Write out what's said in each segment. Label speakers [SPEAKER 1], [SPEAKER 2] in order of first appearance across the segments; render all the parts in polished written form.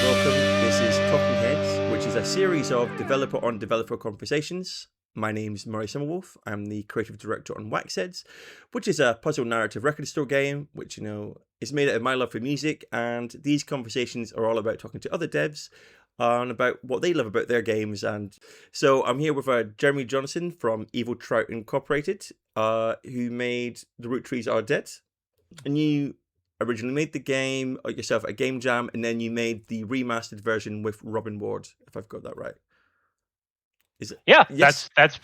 [SPEAKER 1] welcome. This is Talking Heads, which is a series of developer-on-developer conversations. My name's Murray Summerwolf. I'm the creative director on Wax Heads, which is a puzzle narrative record store game, which, is made out of my love for music. And these conversations are all about talking to other devs and about what they love about their games. And so I'm here with Jeremy Johnston from Evil Trout Incorporated, who made The Roottrees Are Dead. And you originally made the game yourself at a game jam, and then you made the remastered version with Robin Ward, if I've got that right. Is it?
[SPEAKER 2] Yeah,
[SPEAKER 1] Yes.
[SPEAKER 2] that's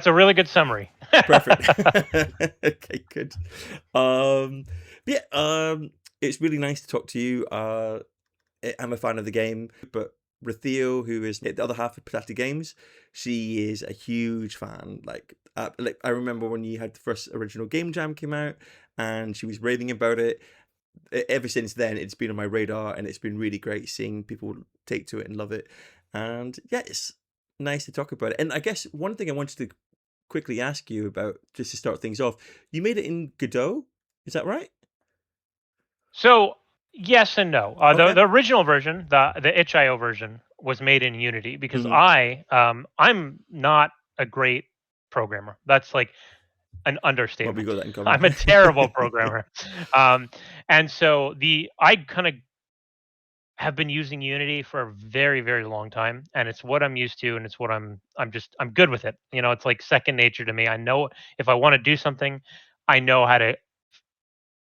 [SPEAKER 2] a really good summary.
[SPEAKER 1] Perfect. Okay, good. It's really nice to talk to you. I'm a fan of the game, but Ratheo, who is the other half of Patati Games, she is a huge fan. Like I remember when you had the first original game jam came out, and she was raving about it. Ever since then, it's been on my radar, and it's been really great seeing people take to it and love it. And yeah, it's nice to talk about it. And I guess one thing I wanted to quickly ask you about, just to start things off, you made it in Godot, is that right?
[SPEAKER 2] So yes and no.
[SPEAKER 1] Okay.
[SPEAKER 2] The original version, the itch.io version, was made in Unity because
[SPEAKER 1] Mhm.
[SPEAKER 2] I'm not a great programmer. That's like an
[SPEAKER 1] Well, we
[SPEAKER 2] understatement.
[SPEAKER 1] got that in common.
[SPEAKER 2] I'm a terrible programmer. And so I kind of have been using Unity for a very, very long time, and it's what I'm used to, and it's what I'm good with it. It's like second nature to me. I know if I want to do something, I know how to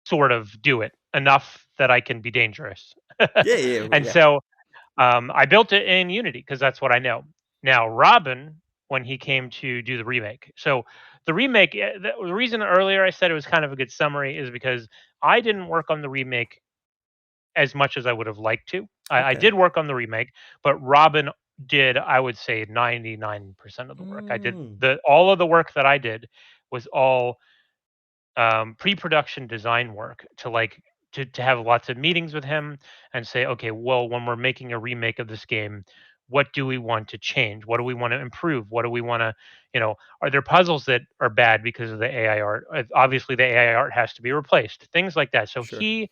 [SPEAKER 2] sort of do it enough that I can be dangerous.
[SPEAKER 1] Yeah, yeah,
[SPEAKER 2] And
[SPEAKER 1] yeah.
[SPEAKER 2] so I built it in Unity because that's what I know. Now, Robin, when he came to do the remake, so the remake, the reason earlier I said it was kind of a good summary is because I didn't work on the remake as much as I would have liked to. I
[SPEAKER 1] Okay.
[SPEAKER 2] did work on the remake, but Robin did, I would say, 99% of the work. I did
[SPEAKER 1] Mm.
[SPEAKER 2] all of the work that I did was all pre-production design work to have lots of meetings with him and say, okay, well, when we're making a remake of this game, what do we want to change? What do we want to improve? What do we want to, are there puzzles that are bad because of the AI art? Obviously, the AI art has to be replaced. Things like that. So
[SPEAKER 1] Sure.
[SPEAKER 2] we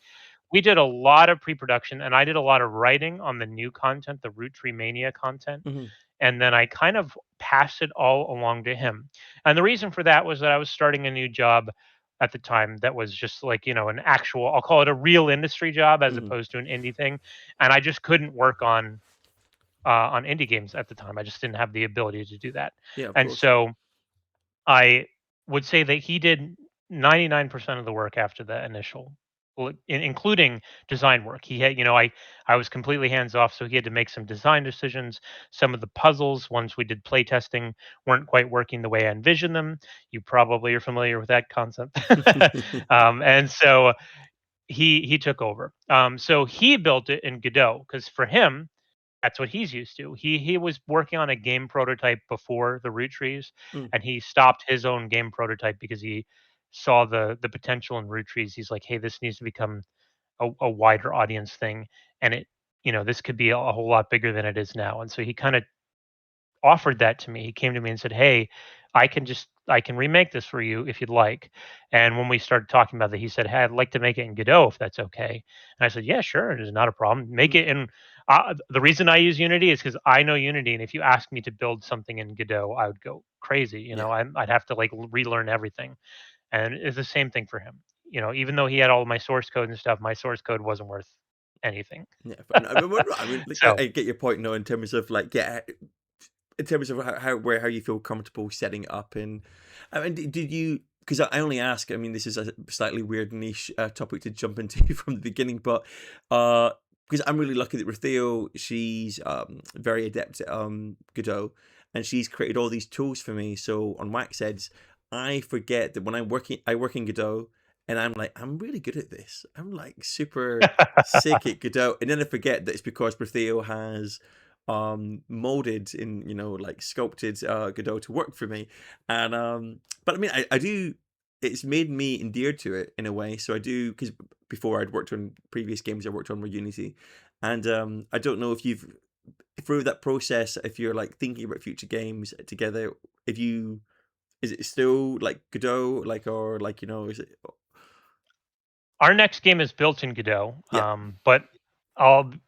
[SPEAKER 2] did a lot of pre-production, and I did a lot of writing on the new content, the Root Tree Mania content,
[SPEAKER 1] Mhm.
[SPEAKER 2] and then I kind of passed it all along to him. And the reason for that was that I was starting a new job at the time that was just like, an actual, I'll call it a real industry job as
[SPEAKER 1] Mhm.
[SPEAKER 2] opposed to an indie thing. And I just couldn't work on indie games at the time. I just didn't have the ability to do that.
[SPEAKER 1] Yeah, of
[SPEAKER 2] And
[SPEAKER 1] course.
[SPEAKER 2] so I would say that he did 99% of the work after the initial, well, including design work. He had, I was completely hands off, so he had to make some design decisions. Some of the puzzles, once we did play testing, weren't quite working the way I envisioned them. You probably are familiar with that concept. And so he took over. So he built it in Godot because for him, that's what he's used to. He was working on a game prototype before the Root Trees,
[SPEAKER 1] Mm.
[SPEAKER 2] and he stopped his own game prototype because he saw the potential in Root Trees. He's like, hey, this needs to become a wider audience thing, and this could be a whole lot bigger than it is now. And so he kind of offered that to me. He came to me and said, "Hey, I can remake this for you if you'd like." And when we started talking about that, he said, "Hey, I'd like to make it in Godot if that's okay." And I said, "Yeah, sure, it's not a problem. Make
[SPEAKER 1] Mhm.
[SPEAKER 2] it in." The reason I use Unity is because I know Unity, and if you ask me to build something in Godot, I would go crazy.
[SPEAKER 1] Yeah.
[SPEAKER 2] I'd have to like relearn everything. And it's the same thing for him. Even though he had all my source code and stuff, my source code wasn't worth anything.
[SPEAKER 1] Yeah. But I mean, like, I
[SPEAKER 2] So
[SPEAKER 1] I get your point, in terms of like, yeah, in terms of how you feel comfortable setting it up. And I mean, did you? Because I only ask. I mean, this is a slightly weird niche topic to jump into from the beginning, but because I'm really lucky that with Theo, she's very adept at Godot, and she's created all these tools for me. So on Wax Heads, I forget that when I work in Godot, and I'm like, I'm really good at this. I'm like super sick at Godot, and then I forget that it's because Theo has molded in, like sculpted Godot to work for me. And but I mean, I do, it's made me endeared to it in a way. So I do, because before I'd worked on previous games I worked on were Unity. And I don't know if you've, through that process, if you're like thinking about future games together, if you, is it still like Godot, like, or like, is it?
[SPEAKER 2] our next game is built in Godot,
[SPEAKER 1] Yeah.
[SPEAKER 2] but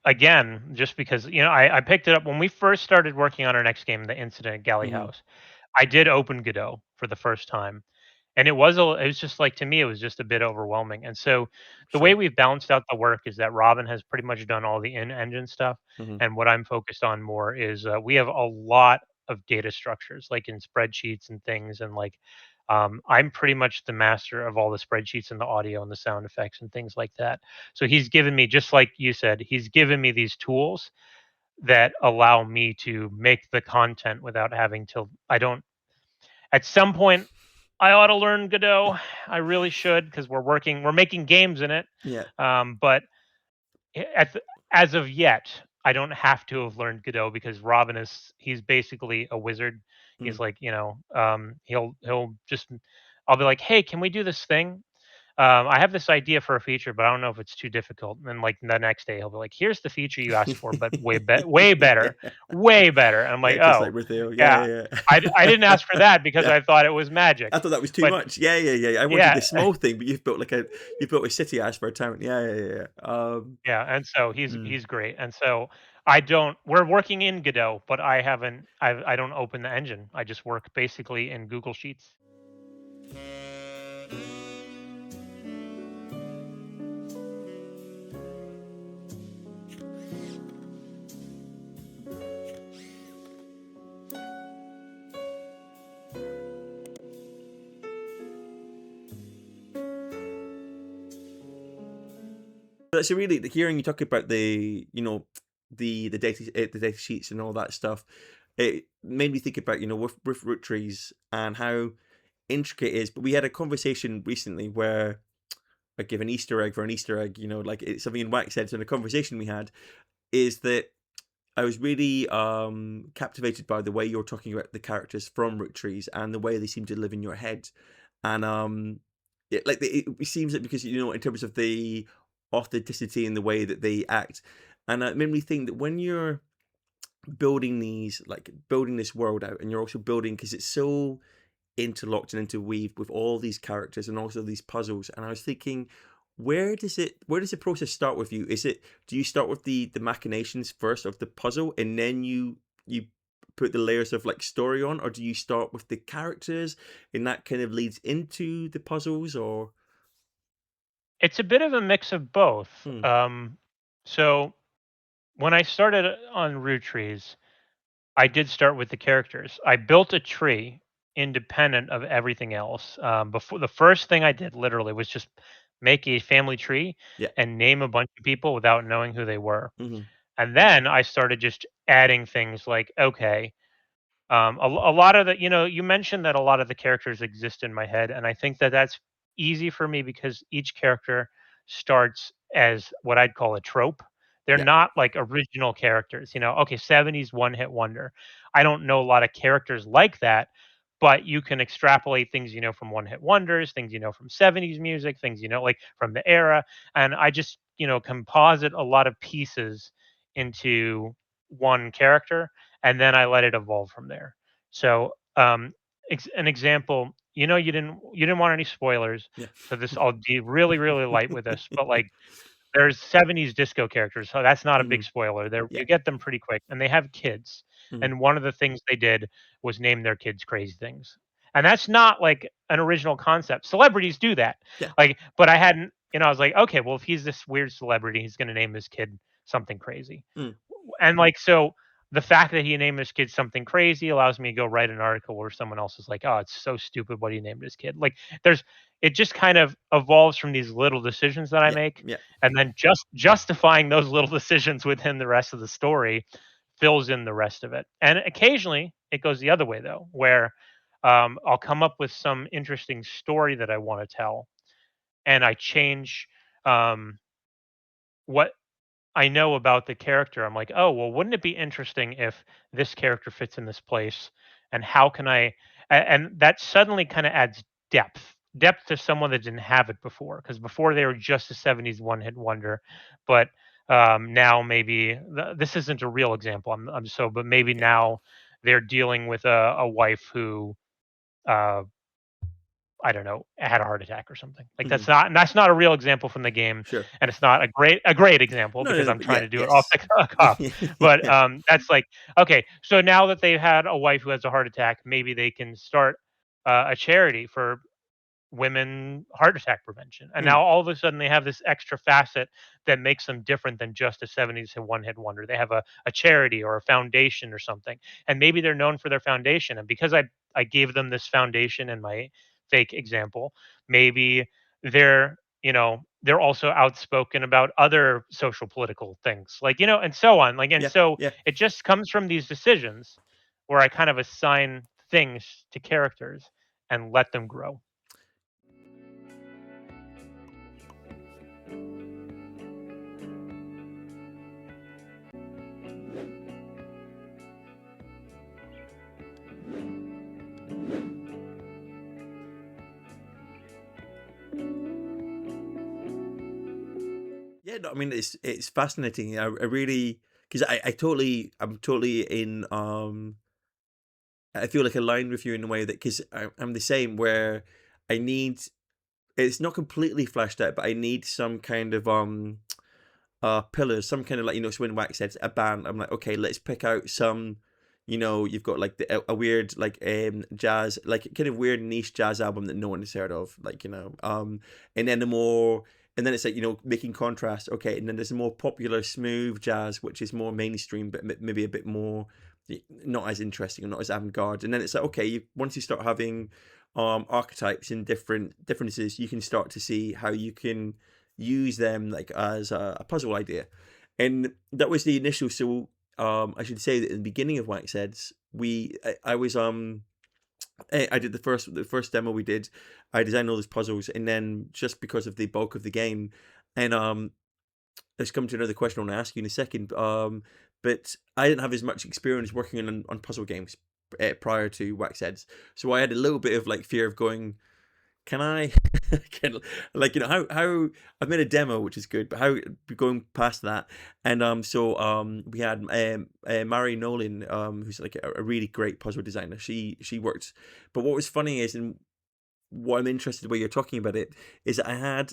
[SPEAKER 2] again, just because, I picked it up when we first started working on our next game, The Incident at Galley
[SPEAKER 1] Hmm.
[SPEAKER 2] House. I did open Godot for the first time, and it was just like, to me, it was just a bit overwhelming, and so, the way
[SPEAKER 1] Sure.
[SPEAKER 2] we've balanced out the work is that Robin has pretty much done all the in-engine stuff,
[SPEAKER 1] Hmm.
[SPEAKER 2] and what I'm focused on more is, we have a lot of data structures, like in spreadsheets and things, and, like, I'm pretty much the master of all the spreadsheets and the audio and the sound effects and things like that. So he's given me, just like you said, he's given me these tools that allow me to make the content without having to I don't at some point I ought to learn Godot. I really should, because we're making games in it.
[SPEAKER 1] Yeah.
[SPEAKER 2] But at the, as of yet, I don't have to have learned Godot because Robin he's basically a wizard.
[SPEAKER 1] Mm.
[SPEAKER 2] He's like, he'll just I'll be like, "Hey, can we do this thing? I have this idea for a feature, but I don't know if it's too difficult." And then, like, the next day, he'll be like, "Here's the feature you asked for, but way better,
[SPEAKER 1] Yeah.
[SPEAKER 2] way better." And I'm
[SPEAKER 1] Yeah,
[SPEAKER 2] like,
[SPEAKER 1] just like
[SPEAKER 2] "Oh,
[SPEAKER 1] Brazil. Yeah,
[SPEAKER 2] yeah,
[SPEAKER 1] yeah,
[SPEAKER 2] I didn't ask for
[SPEAKER 1] yeah.
[SPEAKER 2] that because
[SPEAKER 1] Yeah.
[SPEAKER 2] I thought it was
[SPEAKER 1] I
[SPEAKER 2] magic."
[SPEAKER 1] thought that was too
[SPEAKER 2] But
[SPEAKER 1] much. Yeah, yeah, yeah. I wanted
[SPEAKER 2] yeah,
[SPEAKER 1] the small thing, but you've built a city as for a town. Yeah, yeah, yeah. Yeah.
[SPEAKER 2] yeah, and so
[SPEAKER 1] Mm.
[SPEAKER 2] he's great. And so I don't. We're working in Godot, but I don't open the engine. I just work basically in Google Sheets.
[SPEAKER 1] That's a really hearing you talk about the data sheets and all that stuff. It made me think about with root trees and how intricate it is. But we had a conversation recently where I give an Easter egg for an Easter egg. Like it's something in Wax Heads. And a conversation we had is that I was really captivated by the way you're talking about the characters from Root Trees and the way they seem to live in your head. And it seems that because in terms of the authenticity and the way that they act, and it made me think that when you're building building this world out, and you're also building because it's so interlocked and interweaved with all these characters and also these puzzles. And I was thinking, where does the process start with you? Do you start with the machinations first of the puzzle, and then you put the layers of like story on, or do you start with the characters and that kind of leads into the puzzles? Or
[SPEAKER 2] It's a bit of a mix of both.
[SPEAKER 1] hmm,
[SPEAKER 2] So when I started on Root Trees, I did start with the characters. I built a tree independent of everything else. Before, the first thing I did literally was just make a family tree
[SPEAKER 1] yeah,
[SPEAKER 2] and name a bunch of people without knowing who they were.
[SPEAKER 1] hmm,
[SPEAKER 2] And then I started just adding things like, okay, a lot of the, you mentioned that a lot of the characters exist in my head, and I think that that's easy for me because each character starts as what I'd call a trope. They're
[SPEAKER 1] yeah,
[SPEAKER 2] not like original characters, Okay, 70s one hit wonder. I don't know a lot of characters like that, but you can extrapolate things from one hit wonders, things from 70s music, things like from the era, and I just composite a lot of pieces into one character, and then I let it evolve from there. So, an example, you didn't want any spoilers,
[SPEAKER 1] yeah.
[SPEAKER 2] so this I'll be really really light with this, but like there's 70s disco characters, so that's not a big
[SPEAKER 1] Hmm.
[SPEAKER 2] spoiler. There,
[SPEAKER 1] Yeah.
[SPEAKER 2] you get them pretty quick, and they have kids.
[SPEAKER 1] Hmm.
[SPEAKER 2] And one of the things they did was name their kids crazy things, and that's not like an original concept. Celebrities do that,
[SPEAKER 1] Yeah.
[SPEAKER 2] like, but I hadn't. I was like, okay, well, if he's this weird celebrity, he's going to name his kid something crazy.
[SPEAKER 1] Mm.
[SPEAKER 2] And like, so the fact that he named his kid something crazy allows me to go write an article where someone else is like, "Oh, it's so stupid what he named his kid." Like, there's it just kind of evolves from these little decisions that I
[SPEAKER 1] Yeah.
[SPEAKER 2] make,
[SPEAKER 1] Yeah.
[SPEAKER 2] and then just justifying those little decisions within the rest of the story fills in the rest of it. And occasionally it goes the other way though, where I'll come up with some interesting story that I want to tell, and I change um, what I know about the character. I'm like, "Oh, well, wouldn't it be interesting if this character fits in this place? And how can and that suddenly kind of adds depth to someone that didn't have it before. Because before they were just a 70s one-hit wonder, but now maybe this isn't a real example. But maybe
[SPEAKER 1] Yeah.
[SPEAKER 2] now they're dealing with a wife who uh, I don't know, had a heart attack or something. Like
[SPEAKER 1] Mhm.
[SPEAKER 2] that's not a real example from the game,
[SPEAKER 1] Sure.
[SPEAKER 2] and it's not a great example
[SPEAKER 1] No, no,
[SPEAKER 2] because
[SPEAKER 1] no,
[SPEAKER 2] I'm
[SPEAKER 1] but
[SPEAKER 2] trying
[SPEAKER 1] yeah,
[SPEAKER 2] to do it off
[SPEAKER 1] yes.
[SPEAKER 2] the cuff. But
[SPEAKER 1] Yeah.
[SPEAKER 2] that's like, okay, so now that they've had a wife who has a heart attack, maybe they can start a charity for women heart attack prevention. And
[SPEAKER 1] Mm.
[SPEAKER 2] now all of a sudden they have this extra facet that makes them different than just a 70s and one hit wonder. They have a charity or a foundation or something. And maybe they're known for their foundation. And because I gave them this foundation in my fake example, maybe they're also outspoken about other social political things, like, and so on. Like, and
[SPEAKER 1] Yeah,
[SPEAKER 2] so
[SPEAKER 1] yeah.
[SPEAKER 2] it just comes from these decisions where I kind of assign things to characters and let them grow.
[SPEAKER 1] Yeah, no, I mean, it's fascinating. I really, because I'm totally in, I feel like aligned with you in a way that, because I'm the same, where I need, it's not completely fleshed out, but I need some kind of pillars, some kind of, like, so when Wax says a band, I'm like, okay, let's pick out some, you've got like a weird, like, jazz, like kind of weird niche jazz album that no one has heard of, like, and then the more, and then it's like, making contrast. Okay, and then there's a more popular smooth jazz, which is more mainstream, but maybe a bit more not as interesting or not as avant-garde. And then it's like, okay, once you start having archetypes and differences, you can start to see how you can use them, like, as a puzzle idea. And that was the initial. So I should say that in the beginning of Wax Heads, I was I did the first demo we did. I designed all those puzzles, and then just because of the bulk of the game, and let's come to another question I want to ask you in a second. But I didn't have as much experience working on puzzle games prior to Wax Heads, so I had a little bit of, like, fear of going, can I, can, like, how I've made a demo, which is good, but how going past that. And we had Mary Nolan, who's like a really great puzzle designer. She worked, but what was funny is, and what I'm interested in where you're talking about it, is that I had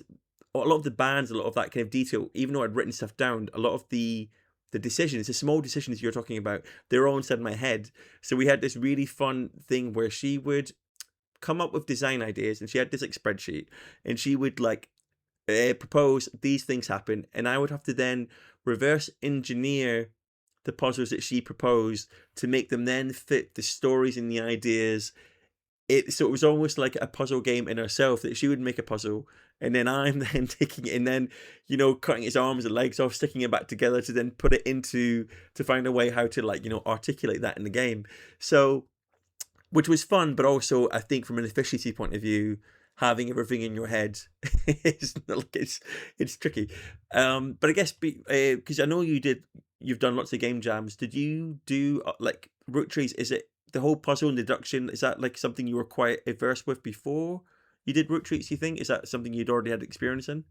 [SPEAKER 1] a lot of the bands, a lot of that kind of detail, even though I'd written stuff down, a lot of the decisions, the small decisions you're talking about, they're all inside my head. So we had this really fun thing where she would come up with design ideas, and she had this, like, spreadsheet, and she would, like, propose these things happen, and I would have to then reverse engineer the puzzles that she proposed to make them then fit the stories and the ideas. So it was almost like a puzzle game in herself, that she would make a puzzle, and then I'm then taking it and then, cutting its arms and legs off, sticking it back together to then put it into, to find a way how to, like, articulate that in the game. So, which was fun, but also, I think, from an efficiency point of view, having everything in your head is like, it's tricky. But I guess, because I know you've done lots of game jams. Did you do, like, Roottrees? Is it the whole puzzle and deduction? Is that, like, something you were quite averse with before you did Roottrees? You think, is that something you'd already had experience in?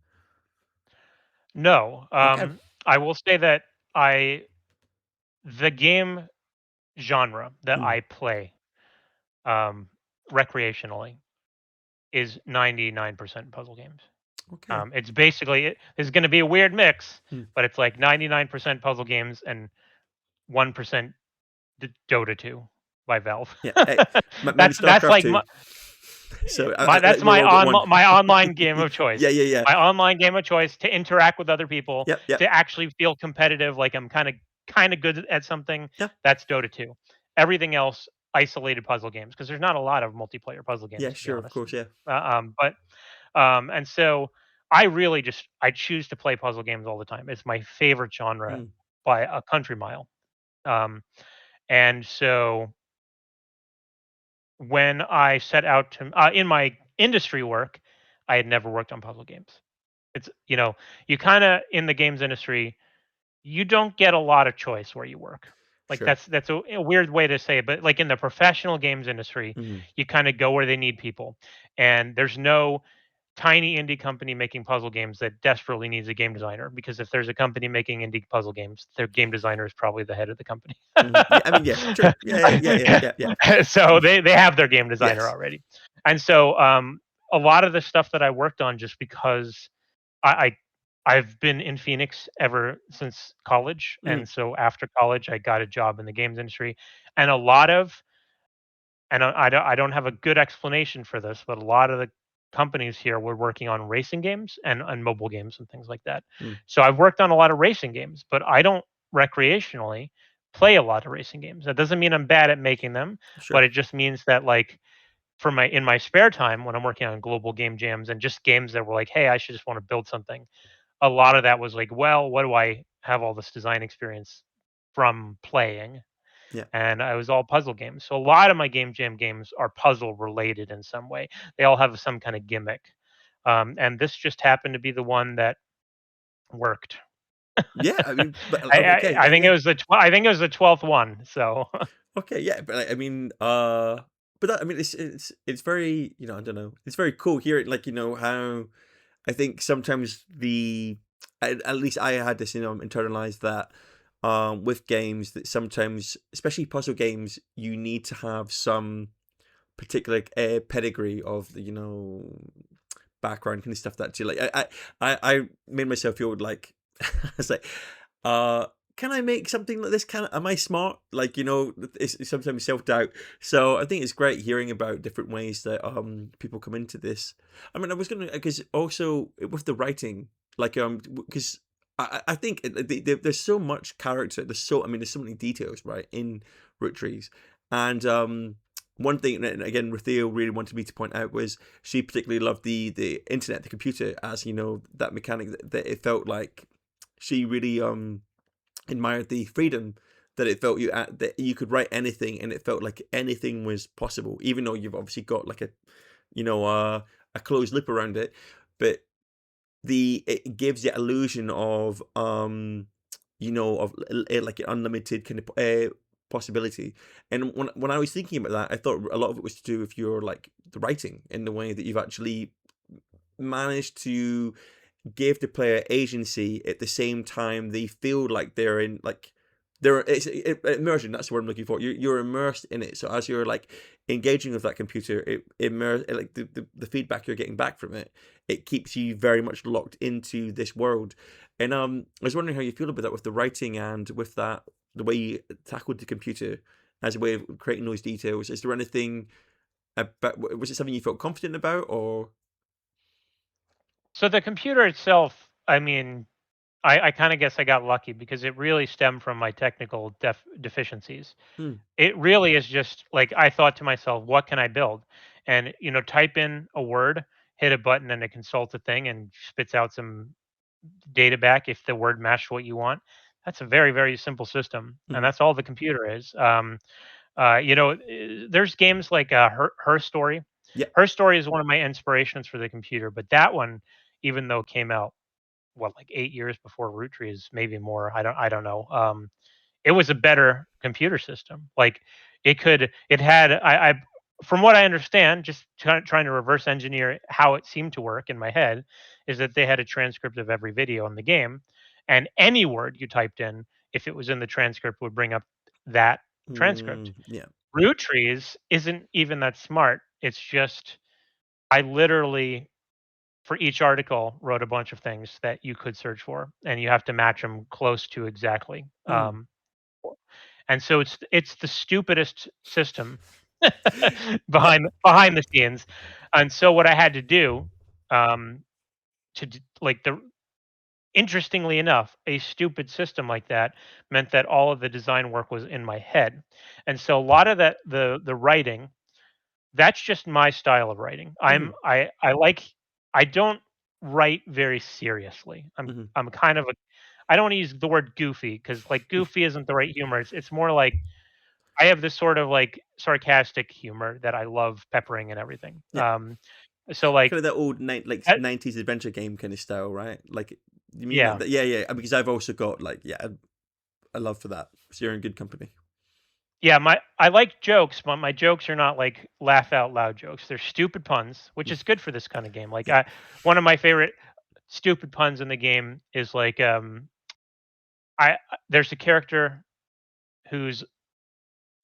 [SPEAKER 2] No,
[SPEAKER 1] Okay.
[SPEAKER 2] I will say that I the game genre that
[SPEAKER 1] Mm.
[SPEAKER 2] I play, um, recreationally is 99% puzzle games.
[SPEAKER 1] Okay.
[SPEAKER 2] It's basically it's gonna be a weird mix,
[SPEAKER 1] Mm.
[SPEAKER 2] but it's like 99% puzzle games and 1% Dota 2 by Valve.
[SPEAKER 1] Yeah. Mine is
[SPEAKER 2] That's
[SPEAKER 1] StarCraft
[SPEAKER 2] like
[SPEAKER 1] 2. So
[SPEAKER 2] that's
[SPEAKER 1] we've all got one.
[SPEAKER 2] my online game of choice.
[SPEAKER 1] Yeah, yeah, yeah.
[SPEAKER 2] My online game of choice to interact with other people,
[SPEAKER 1] Yep, yep.
[SPEAKER 2] to actually feel competitive, like I'm kinda good at something.
[SPEAKER 1] Yeah,
[SPEAKER 2] That's Dota 2. Everything else, isolated puzzle games, because there's not a lot of multiplayer puzzle
[SPEAKER 1] yeah,
[SPEAKER 2] games, to be
[SPEAKER 1] sure, of
[SPEAKER 2] honest.
[SPEAKER 1] course, yeah.
[SPEAKER 2] But and so I really I choose to play puzzle games all the time. It's my favorite genre
[SPEAKER 1] Mm.
[SPEAKER 2] by a country mile. Um, and so when I set out to in my industry work, I had never worked on puzzle games. It's you kind of, in the games industry, you don't get a lot of choice where you work. Like,
[SPEAKER 1] Sure.
[SPEAKER 2] that's a weird way to say it, but like in the professional games industry,
[SPEAKER 1] Mhm.
[SPEAKER 2] you kind of go where they need people, and there's no tiny indie company making puzzle games that desperately needs a game designer, because if there's a company making indie puzzle games, their game designer is probably the head of the company.
[SPEAKER 1] Mhm. Yeah, I mean, yeah, true. Yeah, yeah, yeah, yeah, yeah.
[SPEAKER 2] So they have their game designer
[SPEAKER 1] Yes.
[SPEAKER 2] already. And so a lot of the stuff that I worked on just because I I've been in Phoenix ever since college,
[SPEAKER 1] Mm,
[SPEAKER 2] and so after college, I got a job in the games industry, and a lot of and I don't have a good explanation for this, but a lot of the companies here were working on racing games and mobile games and things like that.
[SPEAKER 1] mm,
[SPEAKER 2] So I've worked on a lot of racing games, but I don't recreationally play a lot of racing games. That doesn't mean I'm bad at making them, but
[SPEAKER 1] sure.
[SPEAKER 2] it just means that like for my in my spare time when I'm working on global game jams and just games that were like, hey, I should just want to build something. A lot of that was like, well, what do I have all this design experience from playing?
[SPEAKER 1] Yeah.
[SPEAKER 2] And I was all puzzle games. So a lot of my game jam games are puzzle related in some way. They all have some kind of gimmick. And this just happened to be the one that worked.
[SPEAKER 1] Yeah, I mean, but
[SPEAKER 2] I,
[SPEAKER 1] okay,
[SPEAKER 2] I
[SPEAKER 1] yeah,
[SPEAKER 2] think
[SPEAKER 1] yeah.
[SPEAKER 2] it was I think it was the 12th one. So
[SPEAKER 1] Okay, yeah, but I mean, but that, I mean, it's very, I don't know, it's very cool hearing, like, how I think sometimes at least I had this, internalized that, with games that sometimes, especially puzzle games, you need to have some particular pedigree of the, background kind of stuff that too. Like, I made myself feel like, I was like, uh, can I make something like this? Am I smart? Like, it's sometimes self doubt. So I think it's great hearing about different ways that people come into this. I mean, I was gonna, because also with the writing, like because I think there's so much character. I mean, there's so many details, right, in Roottrees, and one thing, and again, Rathea really wanted me to point out, was she particularly loved the internet, the computer, as that mechanic, that it felt like she really admired the freedom that it felt that you could write anything, and it felt like anything was possible, even though you've obviously got like a closed loop around it, but it gives the illusion of like an unlimited kind of possibility. And when I was thinking about that, I thought a lot of it was to do with your, like, the writing, in the way that you've actually managed to give the player agency at the same time they feel like they're in, like, immersion. That's the word I'm looking for. You're immersed in it. So as you're, like, engaging with that computer, like the feedback you're getting back from it, it keeps you very much locked into this world. And I was wondering how you feel about that with the writing, and with that, the way you tackled the computer as a way of creating those details. Is there anything about, was it something you felt confident about, or?
[SPEAKER 2] so the computer itself, I mean, I kind of guess I got lucky because it really stemmed from my technical deficiencies.
[SPEAKER 1] Hmm.
[SPEAKER 2] It really is just like I thought to myself, what can I build? And type in a word, hit a button, and it consults a thing and spits out some data back if the word matched what you want. That's a very, very simple system, and
[SPEAKER 1] Mhm.
[SPEAKER 2] that's all the computer is. There's games like Her Story.
[SPEAKER 1] Yeah.
[SPEAKER 2] Her Story is one of my inspirations for the computer, but that one, even though it came out what like 8 years before Roottrees, maybe more. I don't know. It was a better computer system. Like it had I from what I understand, just trying to reverse engineer how it seemed to work in my head, is that they had a transcript of every video in the game, and any word you typed in, if it was in the transcript, would bring up that transcript.
[SPEAKER 1] Yeah.
[SPEAKER 2] Root trees isn't even that smart. It's just I literally for each article wrote a bunch of things that you could search for, and you have to match them close to exactly.
[SPEAKER 1] Hmm.
[SPEAKER 2] And so it's the stupidest system
[SPEAKER 1] Yeah.
[SPEAKER 2] behind the scenes. And so what I had to do, like the interestingly enough, a stupid system like that meant that all of the design work was in my head, and so a lot of that the writing, that's just my style of writing.
[SPEAKER 1] Hmm.
[SPEAKER 2] I like I don't write very seriously.
[SPEAKER 1] Hmm.
[SPEAKER 2] I'm kind of a I don't wanna use the word goofy because like goofy isn't the right humor. It's more like I have this sort of like sarcastic humor that I love peppering and everything.
[SPEAKER 1] Yeah.
[SPEAKER 2] So like
[SPEAKER 1] Kind of that old
[SPEAKER 2] that
[SPEAKER 1] 90s adventure game kind of style, right? Like, you mean like
[SPEAKER 2] yeah.
[SPEAKER 1] that? Yeah, yeah. Because I've also got, like, yeah, a love for that. So you're in good company.
[SPEAKER 2] Yeah, I like jokes, but my jokes are not like laugh out loud jokes. They're stupid puns, which
[SPEAKER 1] Mm.
[SPEAKER 2] is good for this kind of game. Like
[SPEAKER 1] Yeah.
[SPEAKER 2] one of my favorite stupid puns in the game is like there's a character who's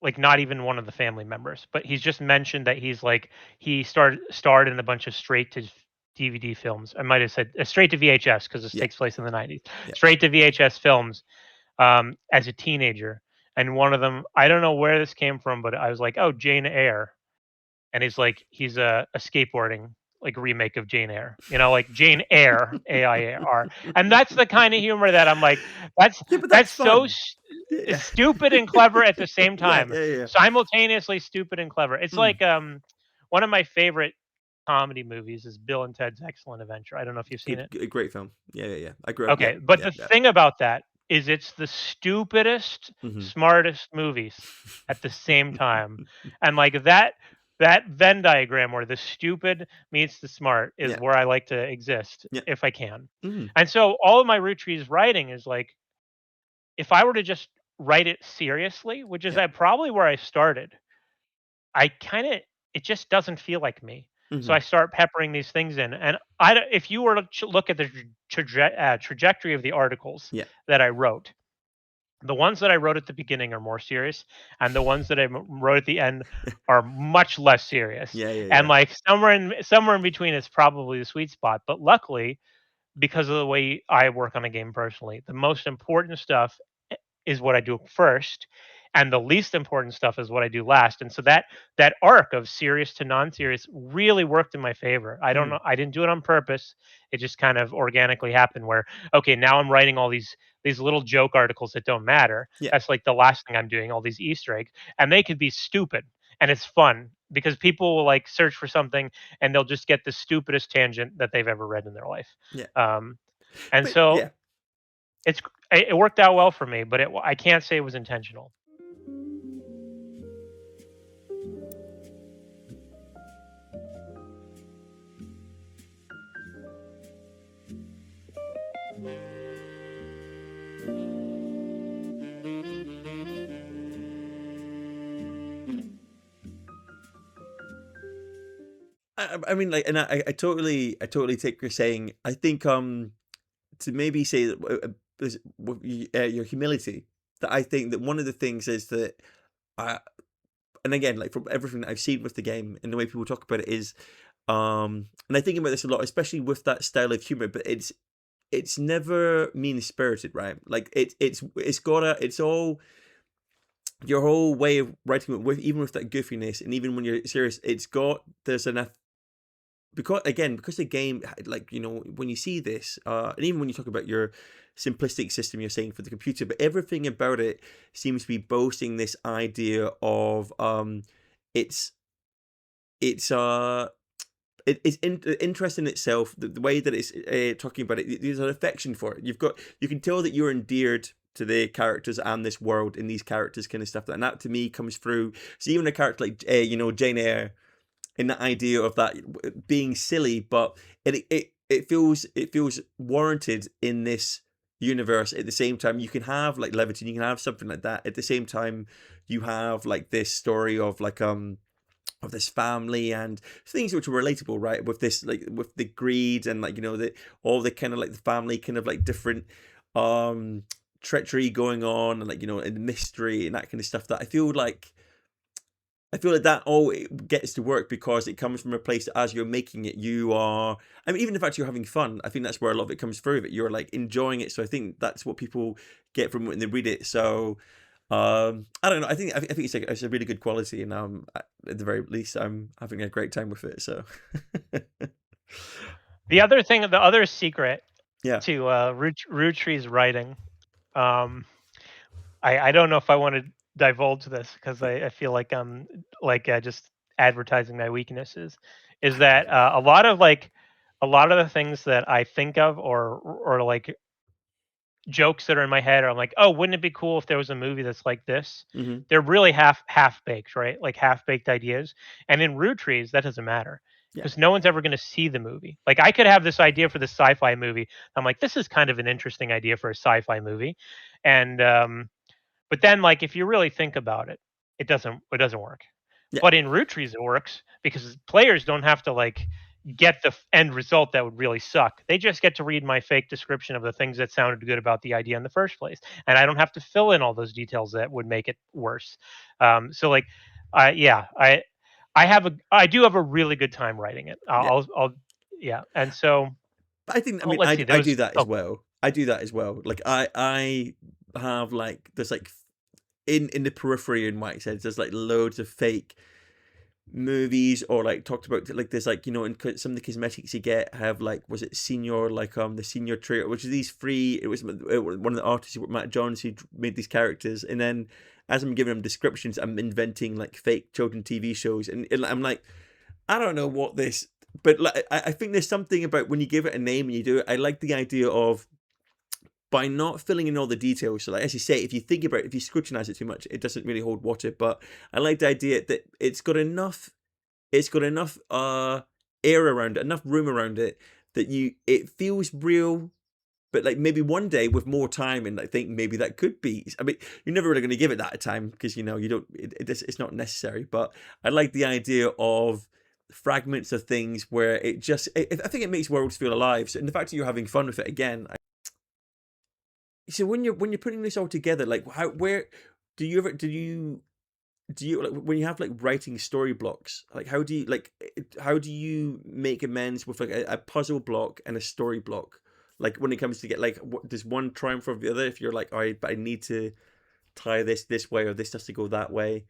[SPEAKER 2] like not even one of the family members, but he's just mentioned that he's like he starred in a bunch of straight to DVD films. I might have said straight to VHS because this
[SPEAKER 1] Yeah,
[SPEAKER 2] takes place in the 90s.
[SPEAKER 1] yeah.
[SPEAKER 2] Straight to VHS films as a teenager. And one of them, I don't know where this came from, but I was like, "Oh, Jane Eyre," and he's a skateboarding like remake of Jane Eyre, like Jane Eyre, AIAR, and that's the kind of humor that I'm like, that's
[SPEAKER 1] Yeah, but that's
[SPEAKER 2] that's so
[SPEAKER 1] fun. Yeah.
[SPEAKER 2] stupid and clever at the same
[SPEAKER 1] Yeah,
[SPEAKER 2] time,
[SPEAKER 1] yeah, yeah.
[SPEAKER 2] simultaneously stupid and clever. It's
[SPEAKER 1] Mm.
[SPEAKER 2] like one of my favorite comedy movies is Bill and Ted's Excellent Adventure. I don't know if you've seen it.
[SPEAKER 1] Great film. Yeah, yeah, yeah. I grew up. Yeah,
[SPEAKER 2] Okay, but
[SPEAKER 1] yeah,
[SPEAKER 2] the
[SPEAKER 1] yeah.
[SPEAKER 2] thing about that is it's the stupidest,
[SPEAKER 1] Mhm.
[SPEAKER 2] smartest movies at the same time. And like that Venn diagram where the stupid meets the smart is
[SPEAKER 1] Yeah,
[SPEAKER 2] where I like to exist
[SPEAKER 1] yeah.
[SPEAKER 2] if I can.
[SPEAKER 1] Mhm.
[SPEAKER 2] And so all of my Roottrees writing is like if I were to just write it seriously, which is
[SPEAKER 1] Yeah.
[SPEAKER 2] probably where I started, I kind of it just doesn't feel like me. So
[SPEAKER 1] Mhm.
[SPEAKER 2] I start peppering these things in, and if you were to look at the trajectory of the articles
[SPEAKER 1] Yeah.
[SPEAKER 2] that I wrote, the ones that I wrote at the beginning are more serious, and the ones that I wrote at the end are much less serious.
[SPEAKER 1] Yeah, yeah,
[SPEAKER 2] And
[SPEAKER 1] yeah.
[SPEAKER 2] like somewhere in between is probably the sweet spot. But luckily, because of the way I work on a game personally, the most important stuff is what I do first, and the least important stuff is what I do last. And so that arc of serious to non-serious really worked in my favor. I don't
[SPEAKER 1] Mhm.
[SPEAKER 2] know, I didn't do it on purpose. It just kind of organically happened where okay, now I'm writing all these little joke articles that don't matter.
[SPEAKER 1] Yeah.
[SPEAKER 2] That's like the last thing I'm doing, all these Easter eggs, and they could be stupid and it's fun because people will like search for something and they'll just get the stupidest tangent that they've ever read in their life.
[SPEAKER 1] Yeah.
[SPEAKER 2] Um, and
[SPEAKER 1] But
[SPEAKER 2] so
[SPEAKER 1] yeah.
[SPEAKER 2] it's it worked out well for me, but I can't say it was intentional.
[SPEAKER 1] I mean, like, and I totally take what you're saying. I think, to maybe say that your humility, that I think that one of the things is that, I, and again, like from everything that I've seen with the game and the way people talk about it is, and I think about this a lot, especially with that style of humor, but it's never mean spirited, right? Like it's got it's all your whole way of writing it with even with that goofiness, and even when you're serious, there's enough because again because the game like when you see this and even when you talk about your simplistic system you're saying for the computer, but everything about it seems to be boasting this idea of it's it's interesting in itself, the way that it's talking about it. There's an affection for it. You can tell that you're endeared to the characters and this world and these characters kind of stuff, and that to me comes through. So even a character like Jane Eyre, in the idea of that being silly, but it feels warranted in this universe. At the same time, you can have like levity, you can have something like that. At the same time, you have like this story of this family and things which are relatable, right? With this, like with the greed and like the all the kind of like the family kind of like different treachery going on and like and mystery and that kind of stuff. That I feel like that all gets to work because it comes from a place that as you're making it, you are. I mean, even the fact you're having fun, I think that's where a lot of it comes through. That you're like enjoying it. So I think that's what people get from when they read it. So I don't know. I think it's a really good quality, and at the very least, I'm having a great time with it. So
[SPEAKER 2] The other secret
[SPEAKER 1] yeah.
[SPEAKER 2] to Root writing, um, I don't know if I want to divulge this because I feel like I'm like just advertising my weaknesses. Is that a lot of the things that I think of or like jokes that are in my head or I'm like, oh, wouldn't it be cool if there was a movie that's like this?
[SPEAKER 1] Hmm.
[SPEAKER 2] They're really half baked, right? Like half baked ideas. And in Roottrees, that doesn't matter
[SPEAKER 1] Yeah.
[SPEAKER 2] because no one's ever going to see the movie. Like I could have this idea for this sci-fi movie. I'm like, this is kind of an interesting idea for a sci-fi movie, and but then like if you really think about it, it doesn't work.
[SPEAKER 1] Yeah.
[SPEAKER 2] But in Roottrees, it works because players don't have to like get the end result that would really suck. They just get to read my fake description of the things that sounded good about the idea in the first place, and I don't have to fill in all those details that would make it worse. So like, yeah, I do have a really good time writing it.
[SPEAKER 1] Yeah.
[SPEAKER 2] I'll yeah, and so
[SPEAKER 1] But I think, I mean,
[SPEAKER 2] let's see. There
[SPEAKER 1] I do
[SPEAKER 2] was
[SPEAKER 1] that as
[SPEAKER 2] oh
[SPEAKER 1] well. I do that as well. Like I have like there's like in the periphery in Wax Heads, there's like loads of fake movies or like talked about like there's like in some of the cosmetics you get have like was it senior like the senior trailer, which is these free. It was one of the artists, Matt Johns, who made these characters, and then as I'm giving them descriptions, I'm inventing like fake children TV shows, and I'm like, I don't know what this, but like I think there's something about when you give it a name and you do it. I like the idea of by not filling in all the details. So like as you say, if you think about it, if you scrutinize it too much, it doesn't really hold water. But I like the idea that it's got enough air around it, enough room around it that it feels real. But like maybe one day with more time, and I think maybe that could be. I mean, you're never really going to give it that time because you don't. It's not necessary. But I like the idea of fragments of things where it just. I think it makes worlds feel alive. So, and the fact that you're having fun with it again. So when you're putting this all together, like where do you ever like when you have like writing story blocks, like how do you make amends with like a puzzle block and a story block, like when it comes to get like does one triumph over the other if you're like, all right, but I need to tie this way or this has to go that way?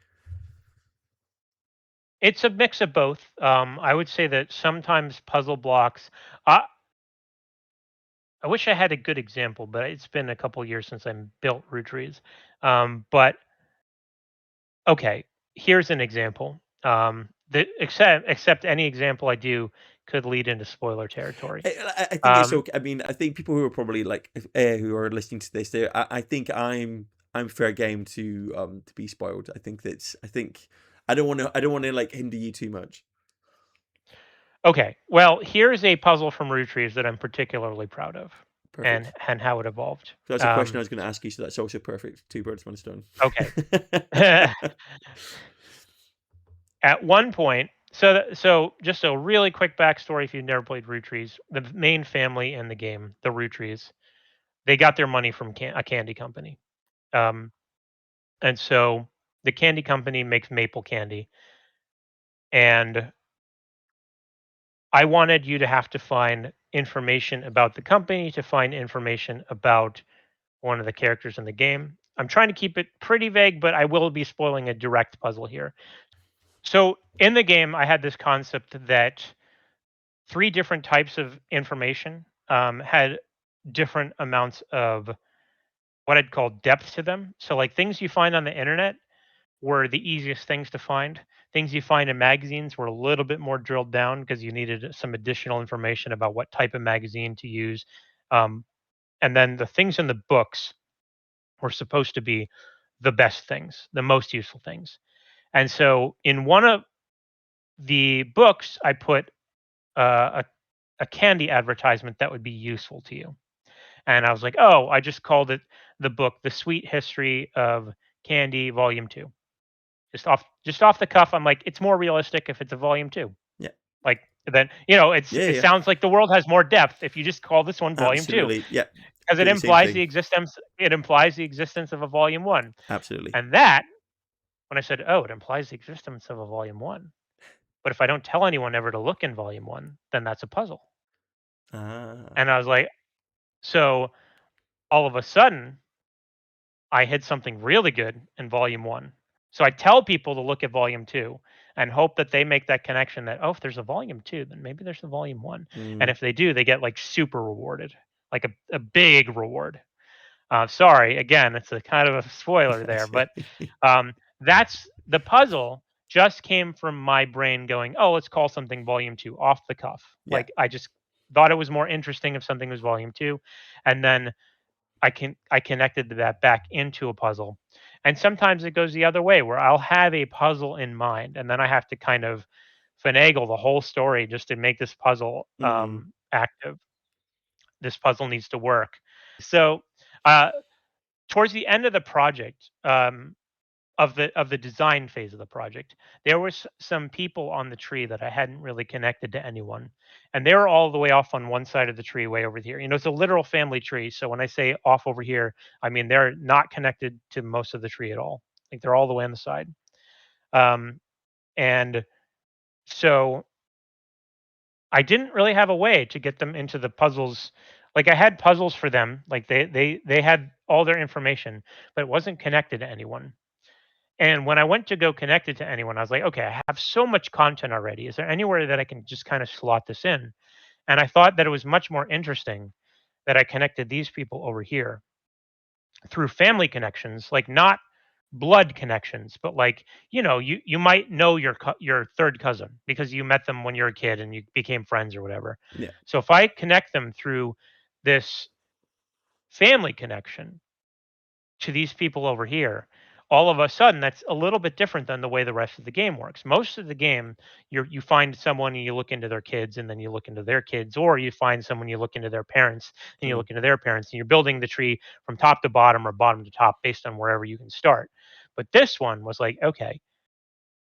[SPEAKER 2] It's a mix of both. I would say that sometimes puzzle blocks. I I wish I had a good example, but it's been a couple years since I built Roottrees. But okay, here's an example. Except any example I do could lead into spoiler territory.
[SPEAKER 1] I think it's
[SPEAKER 2] Um,
[SPEAKER 1] okay. I mean, I think people who are probably like who are listening to this, I think I'm fair game to be spoiled. I think I don't want to like hinder you too much.
[SPEAKER 2] okay, well, here's a puzzle from Roottrees that I'm particularly proud of,
[SPEAKER 1] Perfect.
[SPEAKER 2] and how it evolved.
[SPEAKER 1] So that's a question I was going to ask you. So that's also perfect. Two birds, one stone.
[SPEAKER 2] Okay. At one point, so just a really quick backstory if you've never played Roottrees, the main family in the game, the Roottrees, they got their money from a candy company. Um, and so the candy company makes maple candy, and I wanted you to have to find information about the company to find information about one of the characters in the game. I'm trying to keep it pretty vague, but I will be spoiling a direct puzzle here. So in the game, I had this concept that three different types of information had different amounts of what I'd call depth to them. So, like things you find on the internet were the easiest things to find. Things you find in magazines were a little bit more drilled down because you needed some additional information about what type of magazine to use. Um, and then the things in the books were supposed to be the best things, the most useful things. And so, in one of the books, I put a candy advertisement that would be useful to you. And I was like, "Oh, I just called it the book, The Sweet History of Candy, Volume 2." Just off the cuff, I'm like, "It's more realistic if it's a volume 2."
[SPEAKER 1] Yeah.
[SPEAKER 2] Like, then,
[SPEAKER 1] Yeah.
[SPEAKER 2] it
[SPEAKER 1] Yeah.
[SPEAKER 2] sounds like the world has more depth if you just call this one volume 2,
[SPEAKER 1] Absolutely. Yeah.
[SPEAKER 2] because
[SPEAKER 1] Do the same thing.
[SPEAKER 2] it implies the existence of a volume 1.
[SPEAKER 1] Absolutely.
[SPEAKER 2] And that when I said, "Oh, it implies the existence of a volume 1, but if I don't tell anyone ever to look in volume 1, then that's a puzzle."
[SPEAKER 1] Ah.
[SPEAKER 2] And I was like, so all of a sudden, I hid something really good in volume 1. So I tell people to look at volume 2 and hope that they make that connection that, "Oh, if there's a volume 2, then maybe there's a volume 1." And
[SPEAKER 1] Mm.
[SPEAKER 2] if they do, they get, like, super rewarded, like a big reward. Sorry, again, it's a kind of a spoiler there, but, that's the puzzle just came from my brain going, "Oh, let's call something volume 2," off the cuff.
[SPEAKER 1] Yeah.
[SPEAKER 2] Like, I just thought it was more interesting if something was volume 2, and then I connected that back into a puzzle. And sometimes it goes the other way where I'll have a puzzle in mind and then I have to kind of finagle the whole story just to make this puzzle
[SPEAKER 1] Mm.
[SPEAKER 2] active. This puzzle needs to work. So uh, towards the end of the project, of the design phase of the project. There was some people on the tree that I hadn't really connected to anyone, and they were all the way off on one side of the tree, way over here. You know, it's a literal family tree. So when I say off over here, I mean they're not connected to most of the tree at all. Like they're all the way on the side. Um, and so I didn't really have a way to get them into the puzzles. Like I had puzzles for them, like they had all their information, but it wasn't connected to anyone. And when I went to go connect it to anyone, I was like, okay, I have so much content already. Is there anywhere that I can just kind of slot this in? And I thought that it was much more interesting that I connected these people over here through family connections, like not blood connections, but like, you know, you might know your third cousin because you met them when you were a kid and you became friends or whatever.
[SPEAKER 1] Yeah.
[SPEAKER 2] So if I connect them through this family connection to these people over here, all of a sudden that's a little bit different than the way the rest of the game works. Most of the game, you find someone and you look into their kids, and then you look into their kids, or you find someone, you look into their parents, and you
[SPEAKER 1] Mm.
[SPEAKER 2] look into their parents, and you're building the tree from top to bottom or bottom to top based on wherever you can start. But this one was like, okay,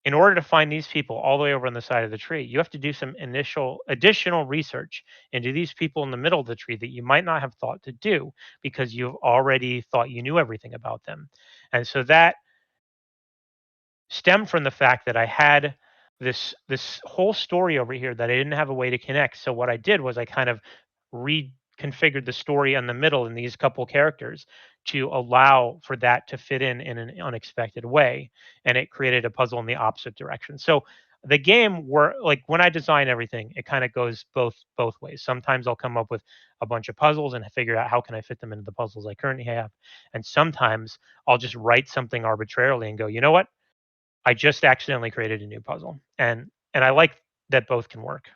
[SPEAKER 2] in order to find these people all the way over on the side of the tree, you have to do some initial additional research into these people in the middle of the tree that you might not have thought to do because you've already thought you knew everything about them. And so that stemmed from the fact that I had this whole story over here that I didn't have a way to connect. So what I did was I kind of reconfigured the story in the middle in these couple characters to allow for that to fit in an unexpected way, and it created a puzzle in the opposite direction. So the game were like when I design everything, it kind of goes both ways. Sometimes I'll come up with a bunch of puzzles and figure out how can I fit them into the puzzles I currently have. And sometimes I'll just write something arbitrarily and go, you know what? I just accidentally created a new puzzle. And I like that both can work.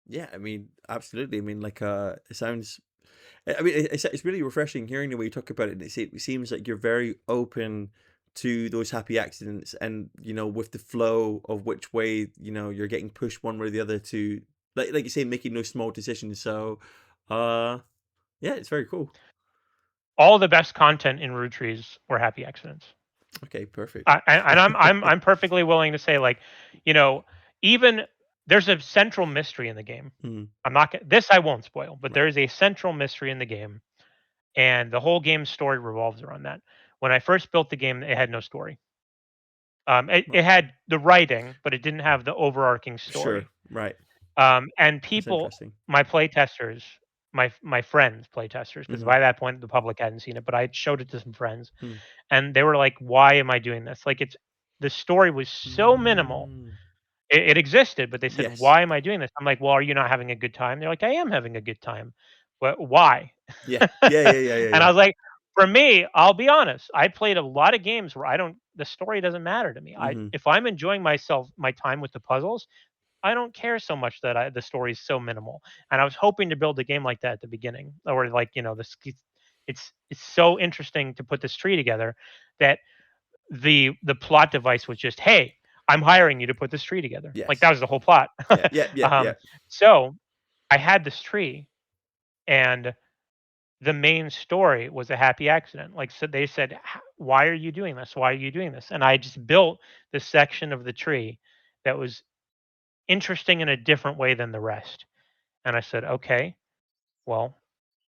[SPEAKER 1] Yeah, I mean, absolutely. I mean, like, it sounds. I mean, it's really refreshing hearing the way you talk about it. It seems like you're very open to those happy accidents, and with the flow of which way you're getting pushed one way or the other to, like you say, making those small decisions. So, uh, yeah, it's very cool.
[SPEAKER 2] All the best content in Roottrees were happy accidents.
[SPEAKER 1] Okay, perfect.
[SPEAKER 2] And I'm perfectly willing to say, like, you know, even there's a central mystery in the game.
[SPEAKER 1] Mm,
[SPEAKER 2] I'm not this I won't spoil, but
[SPEAKER 1] right.
[SPEAKER 2] there is a central mystery in the game, and the whole game's story revolves around that. When I first built the game, it had no story.
[SPEAKER 1] Well,
[SPEAKER 2] It had the writing, but it didn't have the overarching
[SPEAKER 1] sure.
[SPEAKER 2] story.
[SPEAKER 1] Right.
[SPEAKER 2] And
[SPEAKER 1] That's
[SPEAKER 2] people,
[SPEAKER 1] interesting.
[SPEAKER 2] my play testers, my friends play testers, because
[SPEAKER 1] Hmm.
[SPEAKER 2] by that point the public hadn't seen it, but I showed it to some friends,
[SPEAKER 1] Hmm.
[SPEAKER 2] and they were like, "Why am I doing this?" Like the story was so minimal.
[SPEAKER 1] Mm.
[SPEAKER 2] It existed, but they said,
[SPEAKER 1] Yes.
[SPEAKER 2] "Why am I doing this?" I'm like, "Well, are you not having a good time?" They're like, "I am having a good time." But why?
[SPEAKER 1] Yeah. Yeah. Yeah. Yeah. Yeah.
[SPEAKER 2] And I
[SPEAKER 1] Yeah.
[SPEAKER 2] was like, for me, I'll be honest, I played a lot of games where the story doesn't matter to me.
[SPEAKER 1] Hmm.
[SPEAKER 2] If I'm enjoying my time with the puzzles, I don't care so much that the story is so minimal. And I was hoping to build a game like that at the beginning, or like, it's so interesting to put this tree together that the plot device was just, hey, I'm hiring you to put this tree together. Like that
[SPEAKER 1] Yes.
[SPEAKER 2] was the whole plot.
[SPEAKER 1] Yeah. Yeah. Yeah. Yeah.
[SPEAKER 2] um, so I had this tree, and the main story was a happy accident. Like, so they said, why are you doing this? Why are you doing this? And I just built this section of the tree that was interesting in a different way than the rest. And I said, okay, well,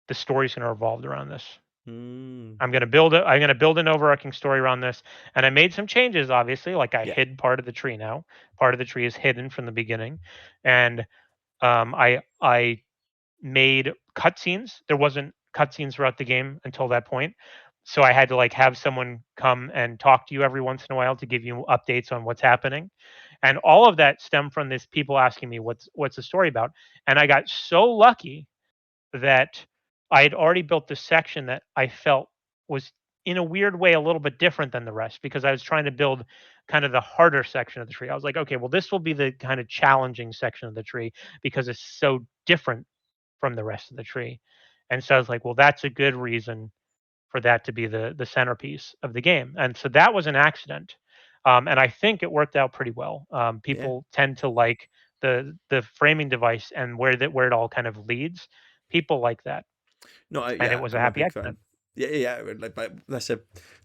[SPEAKER 2] the story's going to revolve around this.
[SPEAKER 1] Mm.
[SPEAKER 2] I'm going to build an overarching story around this. And I made some changes, obviously. Like I
[SPEAKER 1] Yeah.
[SPEAKER 2] hid part of the tree now. Part of the tree is hidden from the beginning. And I made cutscenes. There wasn't cutscenes throughout the game until that point. So I had to like have someone come and talk to you every once in a while to give you updates on what's happening. And all of that stemmed from this people asking me what's the story about. And I got so lucky that I had already built this section that I felt was in a weird way a little bit different than the rest, because I was trying to build kind of the harder section of the tree. I was like, okay, well, this will be the kind of challenging section of the tree because it's so different from the rest of the tree. And so I was like, well, that's a good reason for that to be the centerpiece of the game. And so that was an accident. And I think it worked out pretty well.
[SPEAKER 1] Yeah.
[SPEAKER 2] People tend to like the framing device and where it all kind of leads. People like that,
[SPEAKER 1] No,
[SPEAKER 2] and it
[SPEAKER 1] yeah,
[SPEAKER 2] was a
[SPEAKER 1] I'm a
[SPEAKER 2] happy
[SPEAKER 1] big
[SPEAKER 2] accident.
[SPEAKER 1] fan. Yeah, yeah, yeah. Like that's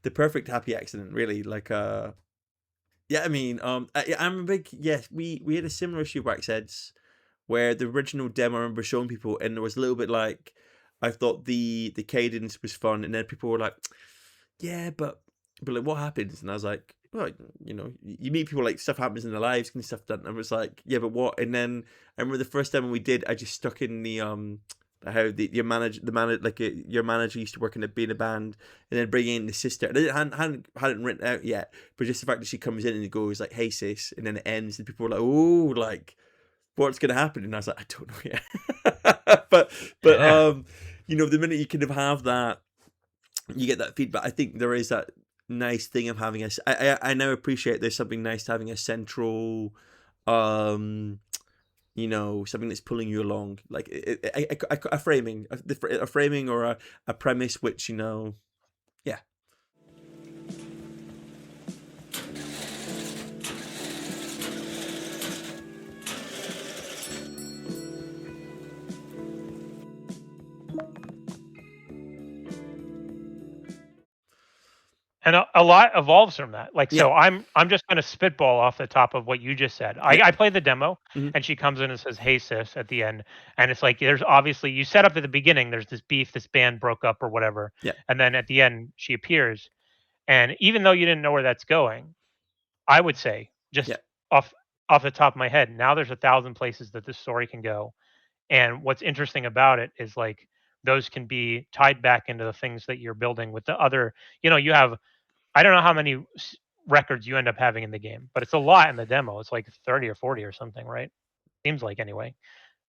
[SPEAKER 1] the perfect happy accident, really. Like, yeah. I mean, I'm a big yeah. We had a similar issue of Wax Heads where the original demo I remember showing people, and there was a little bit like I thought the cadence was fun, and then people were like, yeah, but like what happens? And I was like, well, you meet people, like stuff happens in their lives and stuff done. And I was like, yeah, but what? And then I remember the first time we did, I just stuck in the how your manager your manager used to work in being a band, and then bringing in the sister. And I hadn't written out yet, but just the fact that she comes in and it goes like, hey sis, and then it ends, and people were like, oh, like what's gonna happen? And I was like, I don't know yet. but
[SPEAKER 2] Yeah.
[SPEAKER 1] the minute you kind of have that, you get that feedback. I think there is that nice thing of having I now appreciate there's something nice to having a central, um, something that's pulling you along, like a framing, a framing or a premise, which yeah.
[SPEAKER 2] And a lot evolves from that. Like,
[SPEAKER 1] Yeah,
[SPEAKER 2] so I'm just gonna spitball off the top of what you just said.
[SPEAKER 1] yeah,
[SPEAKER 2] I play the demo,
[SPEAKER 1] hmm,
[SPEAKER 2] and she comes in and says, "Hey, sis," at the end, and it's like there's obviously you set up at the beginning. There's this beef, this band broke up or whatever,
[SPEAKER 1] yeah,
[SPEAKER 2] and then at the end she appears, and even though you didn't know where that's going, I would say
[SPEAKER 1] yeah,
[SPEAKER 2] just off off the top of my head, now there's 1,000 places that this story can go, and what's interesting about it is like those can be tied back into the things that you're building with the other. You have I don't know how many records you end up having in the game, but it's a lot in the demo. It's like 30 or 40 or something, right? Seems like anyway.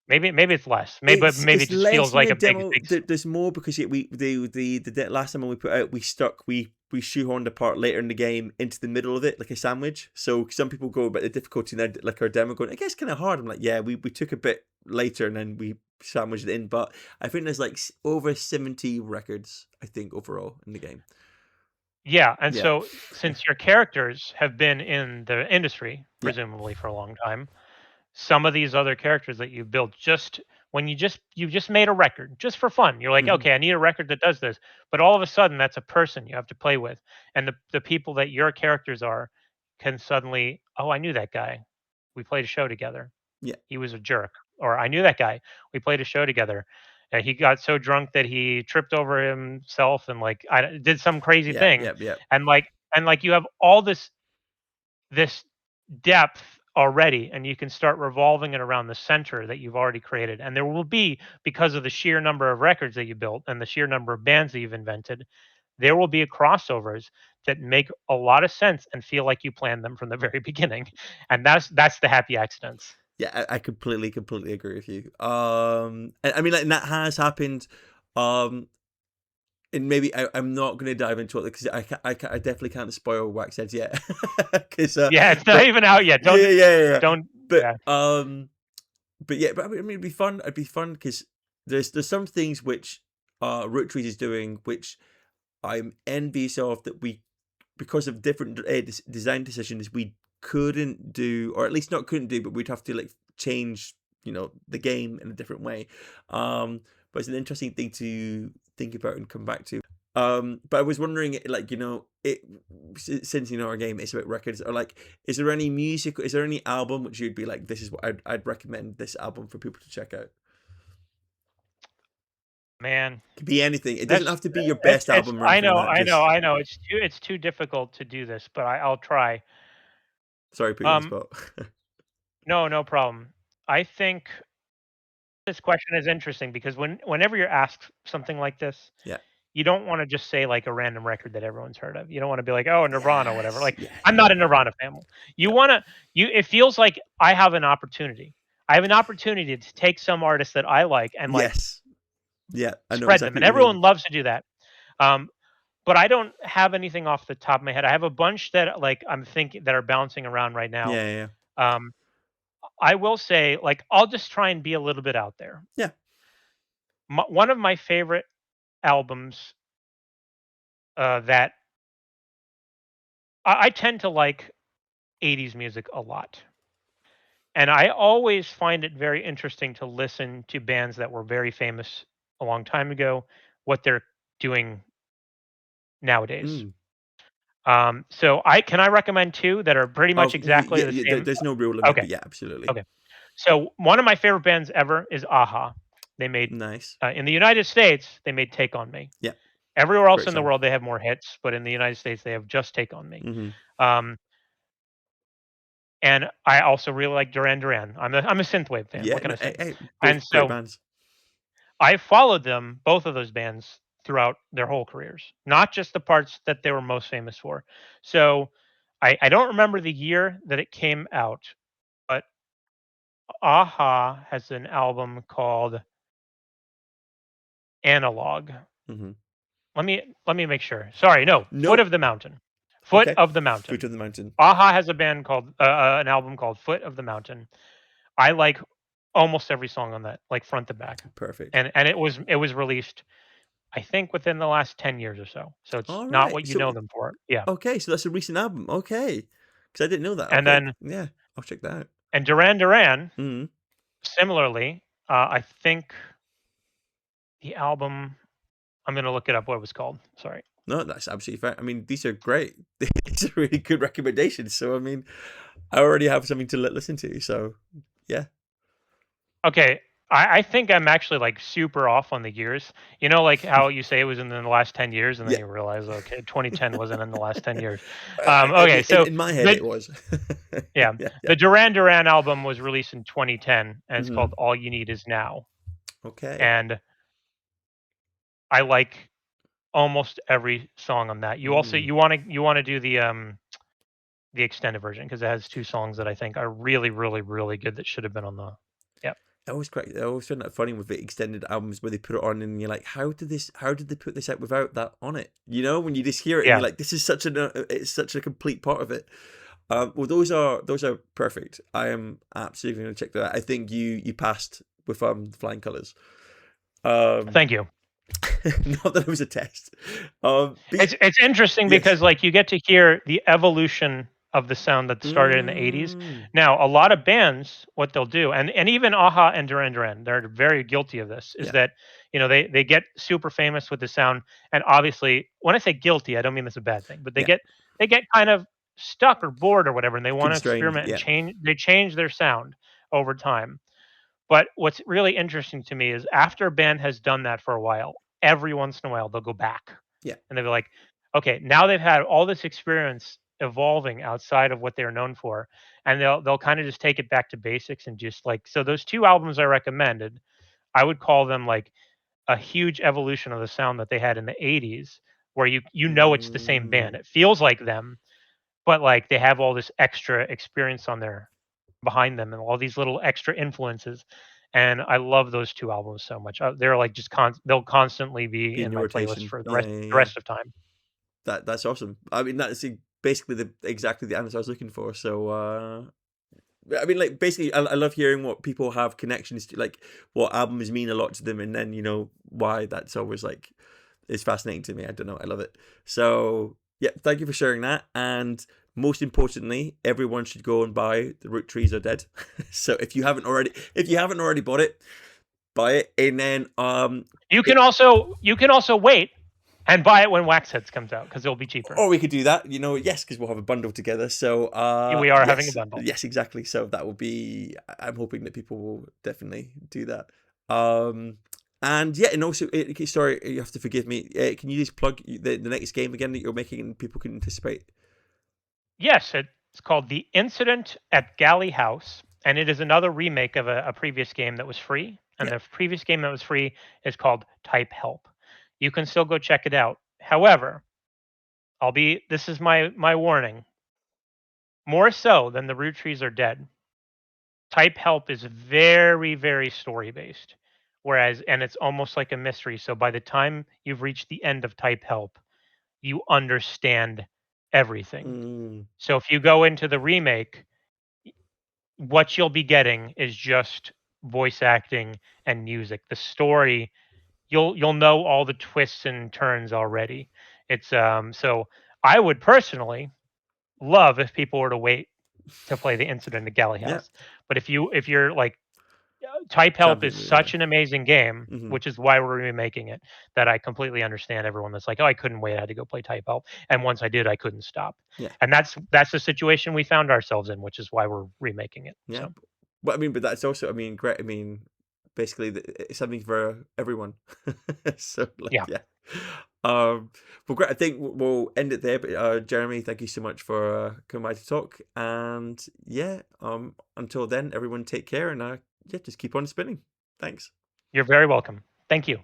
[SPEAKER 2] Maybe it's less. Maybe
[SPEAKER 1] it's
[SPEAKER 2] it just
[SPEAKER 1] less
[SPEAKER 2] feels
[SPEAKER 1] in
[SPEAKER 2] like
[SPEAKER 1] the
[SPEAKER 2] a big
[SPEAKER 1] demo.
[SPEAKER 2] big.
[SPEAKER 1] There's more because the last time we put out, we shoehorned a part later in the game into the middle of it like a sandwich. So some people go about the difficulty in like our demo going, I guess kind of hard. I'm like, yeah, we took a bit later and then we sandwiched it in. But I think there's like over 70 records, I think, overall in the game.
[SPEAKER 2] Yeah, and
[SPEAKER 1] Yeah,
[SPEAKER 2] so since your characters have been in the industry
[SPEAKER 1] yeah,
[SPEAKER 2] presumably for a long time, some of these other characters that you've built just when you just made a record just for fun. You're like,
[SPEAKER 1] hmm,
[SPEAKER 2] okay, I need a record that does this, but all of a sudden that's a person you have to play with, and the people that your characters are can suddenly, oh, I knew that guy. We played a show together.
[SPEAKER 1] yeah,
[SPEAKER 2] He was a jerk. Or I knew that guy. We played a show together. He got so drunk that he tripped over himself and like I did some crazy
[SPEAKER 1] yeah,
[SPEAKER 2] thing,
[SPEAKER 1] yeah, yeah,
[SPEAKER 2] and you have all this depth already, and you can start revolving it around the center that you've already created. And there will be, because of the sheer number of records that you built and the sheer number of bands that you've invented, there will be crossovers that make a lot of sense and feel like you planned them from the very beginning. And that's the happy accidents.
[SPEAKER 1] yeah. I completely agree with you. And I mean, like, and that has happened. Um, and maybe I'm not going to dive into it because I definitely can't spoil Wax Heads yet. Because
[SPEAKER 2] Yeah, it's not
[SPEAKER 1] but
[SPEAKER 2] even out yet.
[SPEAKER 1] yeah, yeah, yeah.
[SPEAKER 2] Don't
[SPEAKER 1] But
[SPEAKER 2] yeah.
[SPEAKER 1] yeah, but I mean, it'd be fun. It'd be fun because there's some things which Roottrees is doing which I'm envious of that we, because of different design decisions, we couldn't do, or at least not couldn't do, but we'd have to like change, the game in a different way. But it's an interesting thing to think about and come back to. But I was wondering, like, since our game is about records, or like, is there any music, is there any album which you'd be like, this is what I'd recommend this album for people to check out?
[SPEAKER 2] Man,
[SPEAKER 1] It could be anything. It doesn't
[SPEAKER 2] that's
[SPEAKER 1] have to be your best
[SPEAKER 2] it's
[SPEAKER 1] album or anything like that. Just
[SPEAKER 2] I know. It's too difficult to do this, but I'll try.
[SPEAKER 1] sorry, put you on the
[SPEAKER 2] Um,
[SPEAKER 1] spot.
[SPEAKER 2] no, no problem. I think this question is interesting because whenever you're asked something like this,
[SPEAKER 1] Yeah.
[SPEAKER 2] you don't wanna just say, like, a random record that everyone's heard of. You don't wanna be like, "Oh, Nirvana," whatever.
[SPEAKER 1] Yes.
[SPEAKER 2] Like,
[SPEAKER 1] Yes.
[SPEAKER 2] I'm
[SPEAKER 1] Yeah.
[SPEAKER 2] not a Nirvana fan. You wanna you it feels like I have an opportunity. I have an opportunity to take some artists that I like and, like,
[SPEAKER 1] Yes. Yeah. I know
[SPEAKER 2] spread them,
[SPEAKER 1] exactly
[SPEAKER 2] and
[SPEAKER 1] what you mean.
[SPEAKER 2] everyone loves to do that. Um, but I don't have anything off the top of my head. I have a bunch that, like, I'm thinking that are bouncing around right now.
[SPEAKER 1] Yeah. Yeah.
[SPEAKER 2] Um, I will say, like, I'll just try and be a little bit out there.
[SPEAKER 1] Yeah.
[SPEAKER 2] One of my favorite albums, that I tend to like 80s music a lot. And I always find it very interesting to listen to bands that were very famous a long time ago, what they're doing nowadays.
[SPEAKER 1] Mm.
[SPEAKER 2] So I recommend two that are pretty much
[SPEAKER 1] Oh,
[SPEAKER 2] exactly the same.
[SPEAKER 1] there's no rule limit,
[SPEAKER 2] Okay,
[SPEAKER 1] but yeah, absolutely.
[SPEAKER 2] okay. So one of my favorite bands ever is Aha. They made
[SPEAKER 1] Nice.
[SPEAKER 2] in the United States they made Take on Me.
[SPEAKER 1] Yeah,
[SPEAKER 2] Everywhere else
[SPEAKER 1] great
[SPEAKER 2] in the
[SPEAKER 1] song.
[SPEAKER 2] world they have more hits, but in the United States they have just Take on Me.
[SPEAKER 1] Mhm.
[SPEAKER 2] Um, and I also really like Duran Duran. I'm a synthwave fan.
[SPEAKER 1] Yeah,
[SPEAKER 2] What can
[SPEAKER 1] no,
[SPEAKER 2] I say?
[SPEAKER 1] both
[SPEAKER 2] And
[SPEAKER 1] great
[SPEAKER 2] so
[SPEAKER 1] bands.
[SPEAKER 2] I followed them, both of those bands, throughout their whole careers, not just the parts that they were most famous for. So I don't remember the year that it came out, but Aha has an album called Analog.
[SPEAKER 1] Mhm.
[SPEAKER 2] Let me make sure. Sorry, no, Foot
[SPEAKER 1] No,
[SPEAKER 2] of the Mountain. Foot
[SPEAKER 1] okay.
[SPEAKER 2] of the
[SPEAKER 1] Foot
[SPEAKER 2] Mountain.
[SPEAKER 1] of the Mountain.
[SPEAKER 2] Aha has a band called an album called Foot of the Mountain. I like almost every song on that, like front to back.
[SPEAKER 1] Perfect.
[SPEAKER 2] And it was released I think within the last 10 years or so. So it's
[SPEAKER 1] All
[SPEAKER 2] not
[SPEAKER 1] right.
[SPEAKER 2] what you
[SPEAKER 1] So
[SPEAKER 2] know them for. Yeah.
[SPEAKER 1] okay, so that's a recent album. Okay, because I didn't know that.
[SPEAKER 2] And
[SPEAKER 1] Okay,
[SPEAKER 2] then
[SPEAKER 1] yeah, I'll check that out.
[SPEAKER 2] and Duran Duran,
[SPEAKER 1] Mhm.
[SPEAKER 2] similarly, I think the album I'm gonna look it up what it was called. Sorry.
[SPEAKER 1] No, that's absolutely fair. I mean, these are great. These are really good recommendations. So, I mean, I already have something to listen to. So, yeah.
[SPEAKER 2] Okay. I think I'm actually like super off on the years. You know, like how you say it was in the last 10 years, and then
[SPEAKER 1] Yeah.
[SPEAKER 2] you realize, okay, 2010 wasn't in the last 10 years.
[SPEAKER 1] I
[SPEAKER 2] Okay,
[SPEAKER 1] mean,
[SPEAKER 2] so
[SPEAKER 1] in my head,
[SPEAKER 2] the
[SPEAKER 1] it was.
[SPEAKER 2] yeah,
[SPEAKER 1] Yeah, yeah.
[SPEAKER 2] the Duran Duran album was released in 2010, and it's called
[SPEAKER 1] Mhm.
[SPEAKER 2] All You Need Is Now.
[SPEAKER 1] Okay.
[SPEAKER 2] And I like almost every song on that. You also
[SPEAKER 1] Mm.
[SPEAKER 2] you wanna do the extended version because it has 2 songs that I think are really, really, really good that should have been on the yeah.
[SPEAKER 1] I always find that funny with the extended albums where they put it on and you're like, how did they put this out without that on it? You know, when you just hear it and
[SPEAKER 2] Yeah.
[SPEAKER 1] you're like, this is it's such a complete part of it. Well, those are perfect. I am absolutely going to check that out. I think you passed with flying colors. Um,
[SPEAKER 2] Thank you.
[SPEAKER 1] not that it was a test. But yeah,
[SPEAKER 2] It's interesting
[SPEAKER 1] yes.
[SPEAKER 2] because, like, you get to hear the evolution of the sound that started in the '80s.
[SPEAKER 1] Mm,
[SPEAKER 2] Now, a lot of bands, what they'll do and even a-ha and Duran Duran, they're very guilty of this, is
[SPEAKER 1] yeah,
[SPEAKER 2] that, they get super famous with the sound, and obviously when I say guilty, I don't mean that's a bad thing, but they
[SPEAKER 1] yeah.
[SPEAKER 2] get kind of stuck or bored or whatever, and they wanna
[SPEAKER 1] Constrained.
[SPEAKER 2] experiment and
[SPEAKER 1] Yeah.
[SPEAKER 2] change their sound over time. But what's really interesting to me is after a band has done that for a while, every once in a while they'll go back
[SPEAKER 1] Yeah.
[SPEAKER 2] and they'll be like, okay, now they've had all this experience evolving outside of what they're known for, and they'll kind of just take it back to basics and just like so those two albums I recommended, I would call them like a huge evolution of the sound that they had in the '80s, where you know it's the same band.
[SPEAKER 1] Mm,
[SPEAKER 2] It feels like them, but like they have all this extra experience on their behind them and all these little extra influences. And I love those 2 albums so much. They're like just they'll constantly be
[SPEAKER 1] be in
[SPEAKER 2] in
[SPEAKER 1] your
[SPEAKER 2] my playlist
[SPEAKER 1] rotation.
[SPEAKER 2] for the
[SPEAKER 1] Yeah,
[SPEAKER 2] rest
[SPEAKER 1] yeah,
[SPEAKER 2] the
[SPEAKER 1] yeah.
[SPEAKER 2] rest of time.
[SPEAKER 1] That's awesome. I mean, basically the exactly the answer I was looking for. So, I mean, like basically, I love hearing what people have connections to, like what albums mean a lot to them, and then why that's always like it's fascinating to me. I don't know, I love it. So yeah, thank you for sharing that. And most importantly, everyone should go and buy the Roottrees Are Dead. So if you haven't already bought it, buy it, and then it,
[SPEAKER 2] You can also wait and buy it when Wax Heads comes out because it'll be cheaper.
[SPEAKER 1] or we could do that, yes, because we'll have a bundle together. So,
[SPEAKER 2] Yeah, we are having a
[SPEAKER 1] yes,
[SPEAKER 2] bundle.
[SPEAKER 1] yes, exactly. So that will be. I'm hoping that people will definitely do that. Um, and yeah, and also, sorry, you have to forgive me. Can you just plug the next game again that you're making and people can anticipate?
[SPEAKER 2] Yes, it's called The Incident at Galley House, and it is another remake of a previous game that was free. And
[SPEAKER 1] Yeah.
[SPEAKER 2] the previous game that was free is called Type Help. You can still go check it out. However, this is my warning. More so than the Root Trees Are Dead. Type Help is very, very story based. And it's almost like a mystery. So by the time you've reached the end of Type Help, you understand everything.
[SPEAKER 1] Mm,
[SPEAKER 2] So if you go into the remake, what you'll be getting is just voice acting and music. The story, you'll know all the twists and turns already. It's so I would personally love if people were to wait to play the Incident at Galley
[SPEAKER 1] Yeah.
[SPEAKER 2] House. But if you're like Type Help is
[SPEAKER 1] Champion it, yeah.
[SPEAKER 2] such an amazing game,
[SPEAKER 1] Mhm.
[SPEAKER 2] which is why we're remaking it, that I completely understand everyone that's like, "Oh, I couldn't wait. I had to go play Type Help." And once I did, I couldn't stop.
[SPEAKER 1] Yeah.
[SPEAKER 2] And that's the situation we found ourselves in, which is why we're remaking it.
[SPEAKER 1] Yeah.
[SPEAKER 2] So,
[SPEAKER 1] But I mean, but that's also, I mean, great. I mean, basically, it's something for everyone. So, like,
[SPEAKER 2] yeah,
[SPEAKER 1] yeah. Well, great. I think we'll end it there. But Jeremy, thank you so much for coming by to talk. And yeah, until then, everyone take care and yeah, just keep on spinning. Thanks.
[SPEAKER 2] you're very welcome. Thank you.